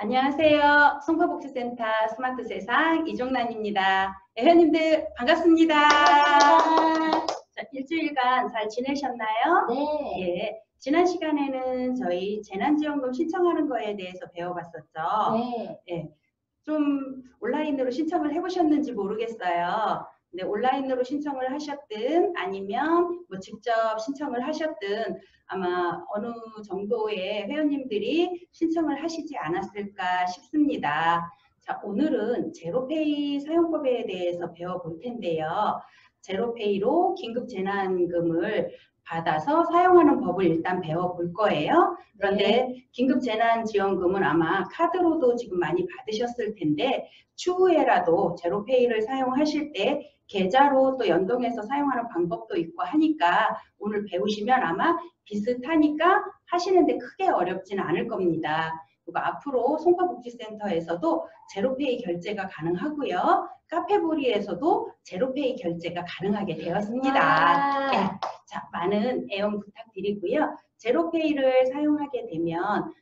안녕하세요. 송파복지센터 스마트 세상 이종란입니다. 회원님들 반갑습니다. 반갑습니다. 자, 일주일간 잘 지내셨나요? 네. 예. 지난 시간에는 저희 재난지원금 신청하는 거에 대해서 배워봤었죠. 네. 예. 좀 온라인으로 신청을 해보셨는지 모르겠어요. 근데 온라인으로 신청을 하셨든 아니면 뭐 직접 신청을 하셨든 아마 어느 정도의 회원님들이 신청을 하시지 않았을까 싶습니다. 자, 오늘은 제로페이 사용법에 대해서 배워볼 텐데요. 제로페이로 긴급재난금을 받아서 사용하는 법을 일단 배워볼 거예요. 그런데 긴급재난지원금은 아마 카드로도 지금 많이 받으셨을 텐데 추후에라도 제로페이를 사용하실 때 계좌로 또 연동해서 사용하는 방법도 있고 하니까 오늘 배우시면 아마 비슷하니까 하시는데 크게 어렵지는 않을 겁니다. 그리고 앞으로 송파복지센터에서도 제로페이 결제가 가능하고요. 카페보리에서도 제로페이 결제가 가능하게 되었습니다. 네. 자, 많은 애용 부탁드리고요. 제로페이를 사용하게 되면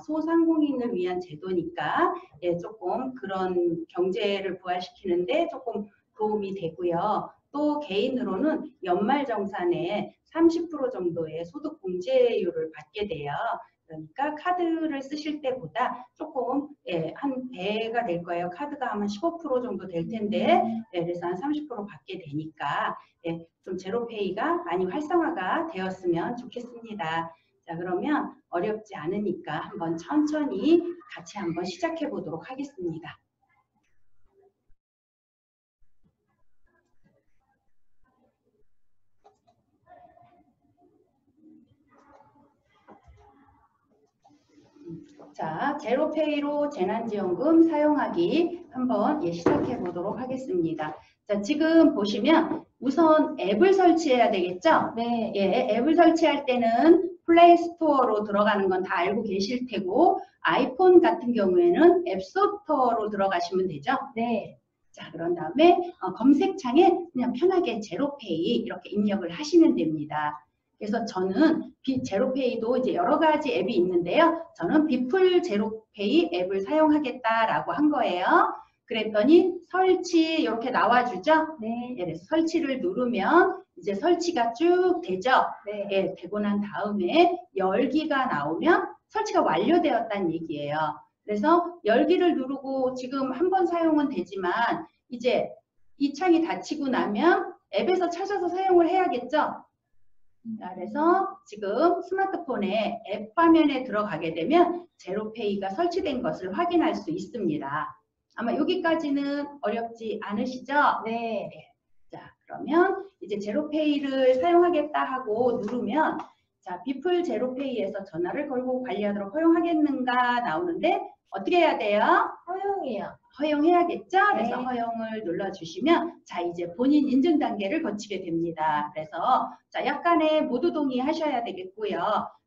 소상공인을 위한 제도니까 조금 그런 경제를 부활시키는데 조금 도움이 되고요. 또 개인으로는 연말정산에 30% 정도의 소득공제율을 받게 돼요. 그러니까 카드를 쓰실 때보다 조금 한 배가 될 거예요. 카드가 아마 15% 정도 될 텐데 그래서 한 30% 받게 되니까 좀 제로페이가 많이 활성화가 되었으면 좋겠습니다. 자, 그러면 어렵지 않으니까 한번 천천히 같이 한번 시작해 보도록 하겠습니다. 자, 제로페이로 재난지원금 사용하기 한번 시작해 보도록 하겠습니다. 자, 지금 보시면 우선 앱을 설치해야 되겠죠? 네. 앱을 설치할 때는 플레이스토어로 들어가는 건 다 알고 계실 테고 아이폰 같은 경우에는 앱스토어로 들어가시면 되죠? 네. 자, 그런 다음에 검색창에 그냥 편하게 제로페이 이렇게 입력을 하시면 됩니다. 그래서 저는 제로페이도 이제 여러 가지 앱이 있는데요. 저는 비풀 제로페이 앱을 사용하겠다라고 한 거예요. 그랬더니 설치 이렇게 나와주죠. 네. 그래서 설치를 누르면 이제 설치가 쭉 되죠. 네. 되고 난 다음에 열기가 나오면 설치가 완료되었다는 얘기예요. 그래서 열기를 누르고 지금 한 번 사용은 되지만 이제 이 창이 닫히고 나면 앱에서 찾아서 사용을 해야겠죠. 그래서 지금 스마트폰에 앱 화면에 들어가게 되면 제로페이가 설치된 것을 확인할 수 있습니다. 아마 여기까지는 어렵지 않으시죠? 네. 자, 그러면 이제 제로페이를 사용하겠다 하고 누르면 자, 비풀 제로페이에서 전화를 걸고 관리하도록 허용하겠는가 나오는데 어떻게 해야 돼요? 허용이요. 허용해야겠죠? 그래서 네. 허용을 눌러주시면 자, 이제 본인 인증 단계를 거치게 됩니다. 그래서 자, 약간의 모두 동의하셔야 되겠고요.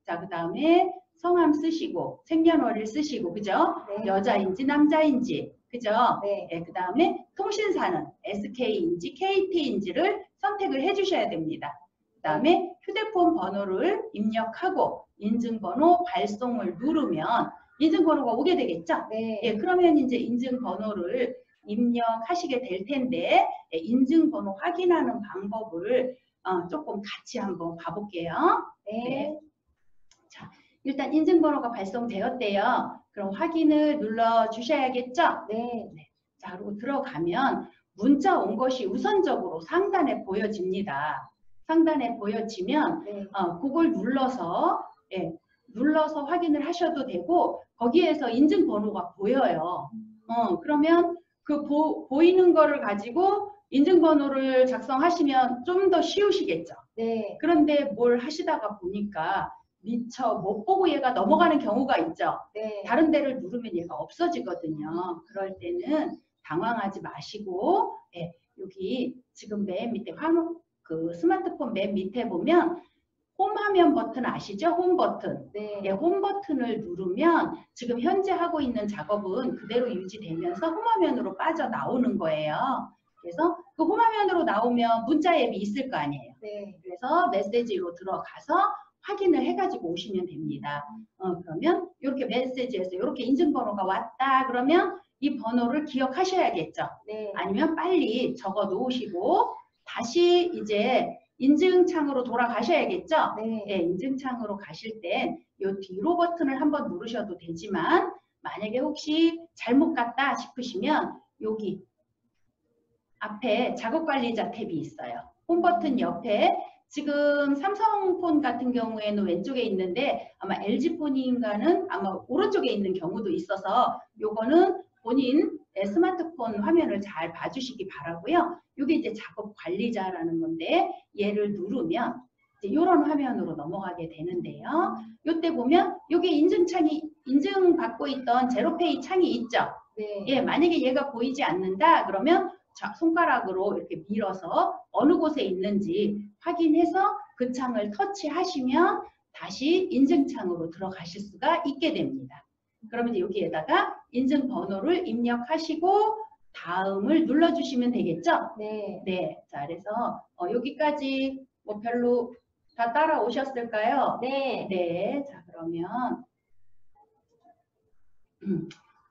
자, 그 다음에 성함 쓰시고 생년월일 쓰시고 그죠? 네. 여자인지 남자인지 그죠? 네. 그 다음에 통신사는 SK인지 KT인지를 선택을 해주셔야 됩니다. 그 다음에 휴대폰 번호를 입력하고 인증번호 발송을 누르면 인증번호가 오게 되겠죠? 네. 그러면 이제 인증번호를 입력하시게 될 텐데 인증번호 확인하는 방법을 조금 같이 한번 봐볼게요. 네. 자, 일단 인증번호가 발송되었대요. 그럼 확인을 눌러 주셔야겠죠? 네. 자, 그리고 들어가면 문자 온 것이 우선적으로 상단에 보여집니다. 상단에 보여지면 네. 그걸 눌러서 확인을 하셔도 되고 거기에서 인증번호가 보여요. 그러면 그 보이는 거를 가지고 인증번호를 작성하시면 좀 더 쉬우시겠죠. 네. 그런데 뭘 하시다가 보니까 미처 못 보고 얘가 넘어가는 경우가 있죠. 네. 다른 데를 누르면 얘가 없어지거든요. 그럴 때는 당황하지 마시고 여기 지금 맨 밑에 그 스마트폰 맨 밑에 보면 홈 화면 버튼 아시죠? 홈 버튼. 네. 홈 버튼을 누르면 지금 현재 하고 있는 작업은 그대로 유지되면서 홈 화면으로 빠져나오는 거예요. 그래서 그 홈 화면으로 나오면 문자 앱이 있을 거 아니에요. 네. 그래서 메시지로 들어가서 확인을 해가지고 오시면 됩니다. 그러면 이렇게 메시지에서 이렇게 인증번호가 왔다 그러면 이 번호를 기억하셔야겠죠. 네. 아니면 빨리 적어 놓으시고 다시 이제 인증창으로 돌아가셔야겠죠. 네. 예, 인증창으로 가실 땐 이 뒤로 버튼을 한번 누르셔도 되지만 만약에 혹시 잘못 갔다 싶으시면 여기 앞에 작업관리자 탭이 있어요. 홈 버튼 옆에 지금 삼성폰 같은 경우에는 왼쪽에 있는데 아마 LG폰인가는 아마 오른쪽에 있는 경우도 있어서 요거는 본인 스마트폰 화면을 잘 봐주시기 바라고요. 이게 이제 작업관리자라는 건데 얘를 누르면 이런 화면으로 넘어가게 되는데요. 이때 보면 이게 인증창이 인증받고 있던 제로페이 창이 있죠. 네. 예, 만약에 얘가 보이지 않는다 그러면 손가락으로 이렇게 밀어서 어느 곳에 있는지 확인해서 그 창을 터치하시면 다시 인증창으로 들어가실 수가 있게 됩니다. 그러면 여기에다가 인증번호를 입력하시고 다음을 눌러주시면 되겠죠? 네. 네. 자, 그래서 여기까지 뭐 별로 다 따라오셨을까요? 네. 네. 자, 그러면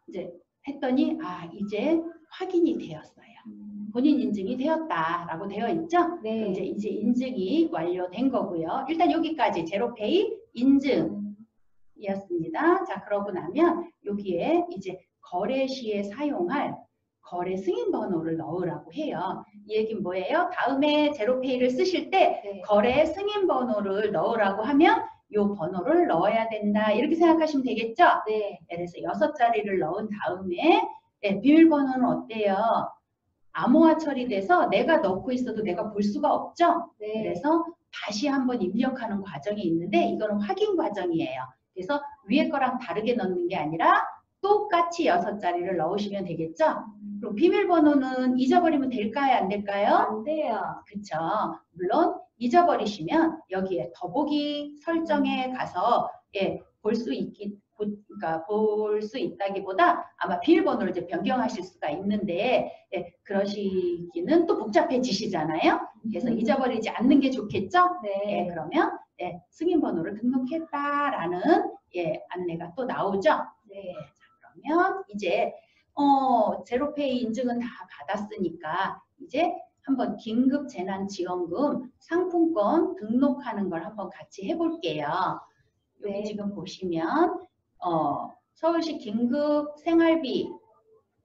이제 했더니 이제 확인이 되었어요. 본인 인증이 되었다라고 되어 있죠? 네. 그럼 이제 인증이 완료된 거고요. 일단 여기까지 제로페이 인증이었습니다. 자, 그러고 나면 여기에 이제 거래 시에 사용할 거래 승인 번호를 넣으라고 해요. 이 얘기는 뭐예요? 다음에 제로페이를 쓰실 때 네. 거래 승인 번호를 넣으라고 하면 이 번호를 넣어야 된다. 이렇게 생각하시면 되겠죠? 네. 그래서 6자리를 넣은 다음에 비밀번호는 어때요? 암호화 처리돼서 내가 넣고 있어도 내가 볼 수가 없죠? 네. 그래서 다시 한번 입력하는 과정이 있는데 이거는 확인 과정이에요. 그래서 위에 거랑 다르게 넣는 게 아니라 똑같이 6자리를 넣으시면 되겠죠? 그럼 비밀번호는 잊어버리면 될까요? 안 될까요? 안 돼요. 그쵸. 물론 잊어버리시면 여기에 더보기 설정에 가서 볼 수 있다기보다 아마 비밀번호를 이제 변경하실 수가 있는데 그러시기는 또 복잡해지시잖아요. 그래서 잊어버리지 않는 게 좋겠죠? 네. 그러면 승인번호를 등록했다라는 안내가 또 나오죠. 네. 자, 그러면 이제 제로페이 인증은 다 받았으니까 이제 한번 긴급재난지원금 상품권 등록하는 걸 한번 같이 해볼게요. 여기 네. 지금 보시면 서울시 긴급생활비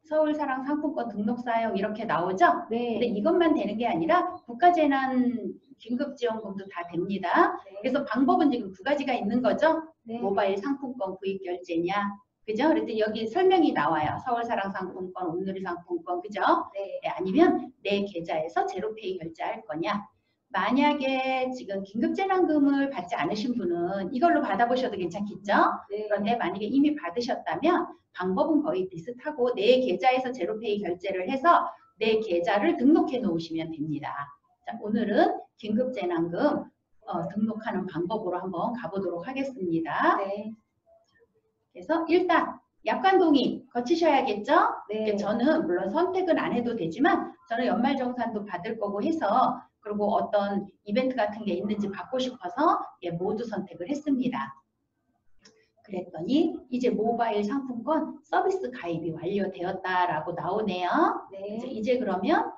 서울사랑 상품권 등록 사용 이렇게 나오죠? 네. 근데 이것만 되는 게 아니라 국가재난 긴급지원금도 다 됩니다. 네. 그래서 방법은 지금 2가지가 있는 거죠? 네. 모바일 상품권 구입 결제냐, 그죠? 그랬더니 여기 설명이 나와요. 서울사랑 상품권, 온누리 상품권, 그죠? 네. 아니면 내 계좌에서 제로페이 결제할 거냐. 만약에 지금 긴급재난금을 받지 않으신 분은 이걸로 받아보셔도 괜찮겠죠? 네. 그런데 만약에 이미 받으셨다면 방법은 거의 비슷하고 내 계좌에서 제로페이 결제를 해서 내 계좌를 등록해 놓으시면 됩니다. 자, 오늘은 긴급재난금 등록하는 방법으로 한번 가보도록 하겠습니다. 네. 그래서 일단 약관동의 거치셔야겠죠? 네. 저는 물론 선택은 안 해도 되지만 저는 연말정산도 받을 거고 해서 그리고 어떤 이벤트 같은 게 있는지 받고 싶어서 모두 선택을 했습니다. 그랬더니 이제 모바일 상품권 서비스 가입이 완료되었다라고 나오네요. 네. 이제 그러면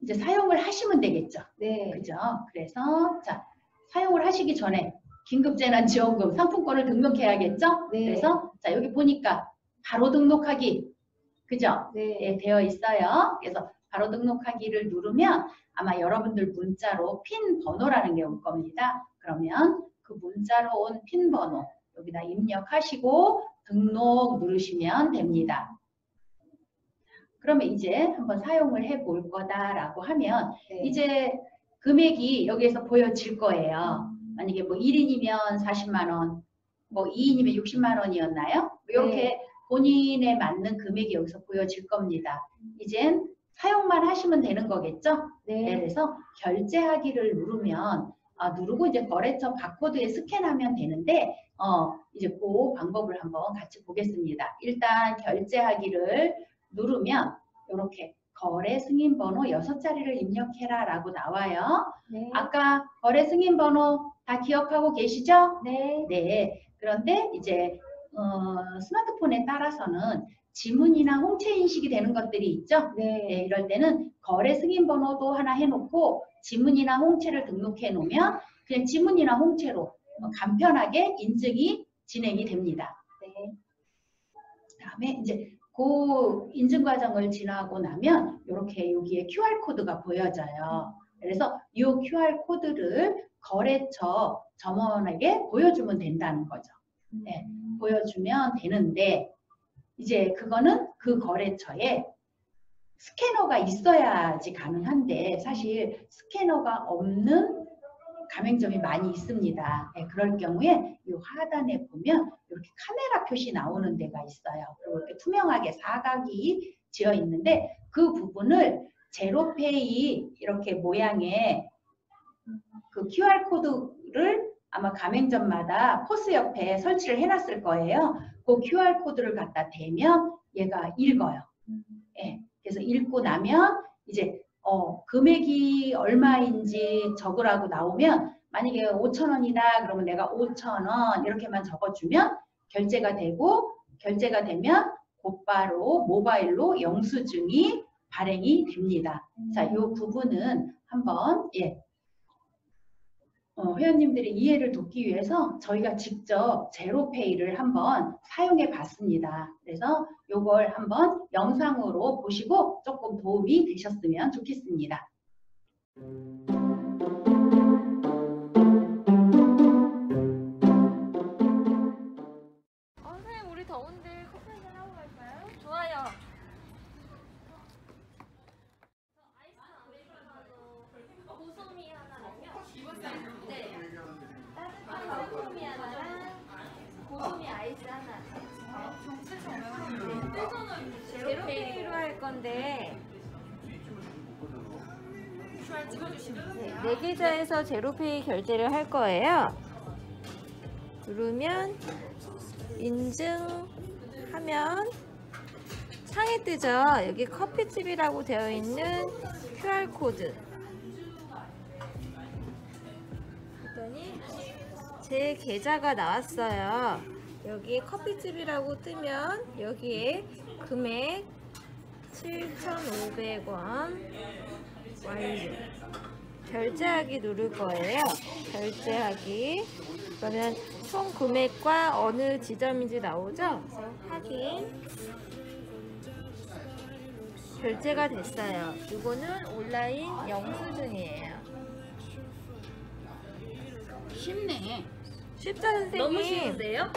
이제 사용을 하시면 되겠죠. 네. 그죠? 그래서 자, 사용을 하시기 전에 긴급재난지원금 상품권을 등록해야겠죠? 네. 그래서 자, 여기 보니까 바로 등록하기, 그죠? 네. 되어 있어요. 그래서 바로 등록하기를 누르면 아마 여러분들 문자로 핀 번호라는 게 올 겁니다. 그러면 그 문자로 온 핀 번호 여기다 입력하시고 등록 누르시면 됩니다. 그러면 이제 한번 사용을 해 볼 거다라고 하면 네. 이제 금액이 여기에서 보여질 거예요. 만약에 뭐 1인이면 40만 원, 뭐 2인이면 60만 원이었나요? 이렇게 네. 본인에 맞는 금액이 여기서 보여질 겁니다. 이젠 사용만 하시면 되는 거겠죠? 네. 그래서 결제하기를 누르면 누르고 이제 거래처 바코드에 스캔하면 되는데 이제 그 방법을 한번 같이 보겠습니다. 일단 결제하기를 누르면 이렇게 거래 승인 번호 6자리를 입력해라 라고 나와요. 네. 아까 거래 승인 번호 다 기억하고 계시죠? 네. 네. 그런데 이제 스마트폰에 따라서는 지문이나 홍채 인식이 되는 것들이 있죠? 네. 네, 이럴 때는 거래 승인 번호도 하나 해놓고 지문이나 홍채를 등록해 놓으면 그냥 지문이나 홍채로 간편하게 인증이 진행이 됩니다. 네. 그다음에 이제 그 인증 과정을 지나고 나면 이렇게 여기에 QR 코드가 보여져요. 그래서 이 QR 코드를 거래처 점원에게 보여주면 된다는 거죠. 네, 보여주면 되는데 이제 그거는 그 거래처에 스캐너가 있어야지 가능한데 사실 스캐너가 없는 가맹점이 많이 있습니다. 네, 그럴 경우에 이 하단에 보면 이렇게 카메라 표시 나오는 데가 있어요. 그리고 이렇게 투명하게 사각이 지어 있는데 그 부분을 제로페이 이렇게 모양의 그 QR 코드를 아마 가맹점마다 포스 옆에 설치를 해놨을 거예요. 그 QR 코드를 갖다 대면 얘가 읽어요. 예, 그래서 읽고 나면 이제 금액이 얼마인지 적으라고 나오면 만약에 5,000원이다 그러면 내가 5,000원 이렇게만 적어주면 결제가 되고 결제가 되면 곧바로 모바일로 영수증이 발행이 됩니다. 자, 이 부분은 한번 회원님들의 이해를 돕기 위해서 저희가 직접 제로페이를 한번 사용해 봤습니다. 그래서 이걸 한번 영상으로 보시고 조금 도움이 되셨으면 좋겠습니다. 선생님 우리 더운데 커피 한잔 하고 갈까요? 좋아요. 고소미 하나랑요? 네. 따뜻한 새콤이 하나랑 고소미 아이스 하나. 제로페이로 할 건데. 네 계좌에서 제로페이 결제를 할 거예요. 누르면 인증하면 창에 뜨죠. 여기 커피집이라고 되어 있는 QR코드. 그랬더니 제 계좌가 나왔어요. 여기에 커피집이라고 뜨면 여기에 금액 7,500원 완료. 결제하기 누를 거예요. 결제하기. 그러면 총 금액과 어느 지점인지 나오죠? 그래서 확인. 결제가 됐어요. 이거는 온라인 영수증이에요. 쉽네. 쉽죠, 선생님? 너무 쉬운데요?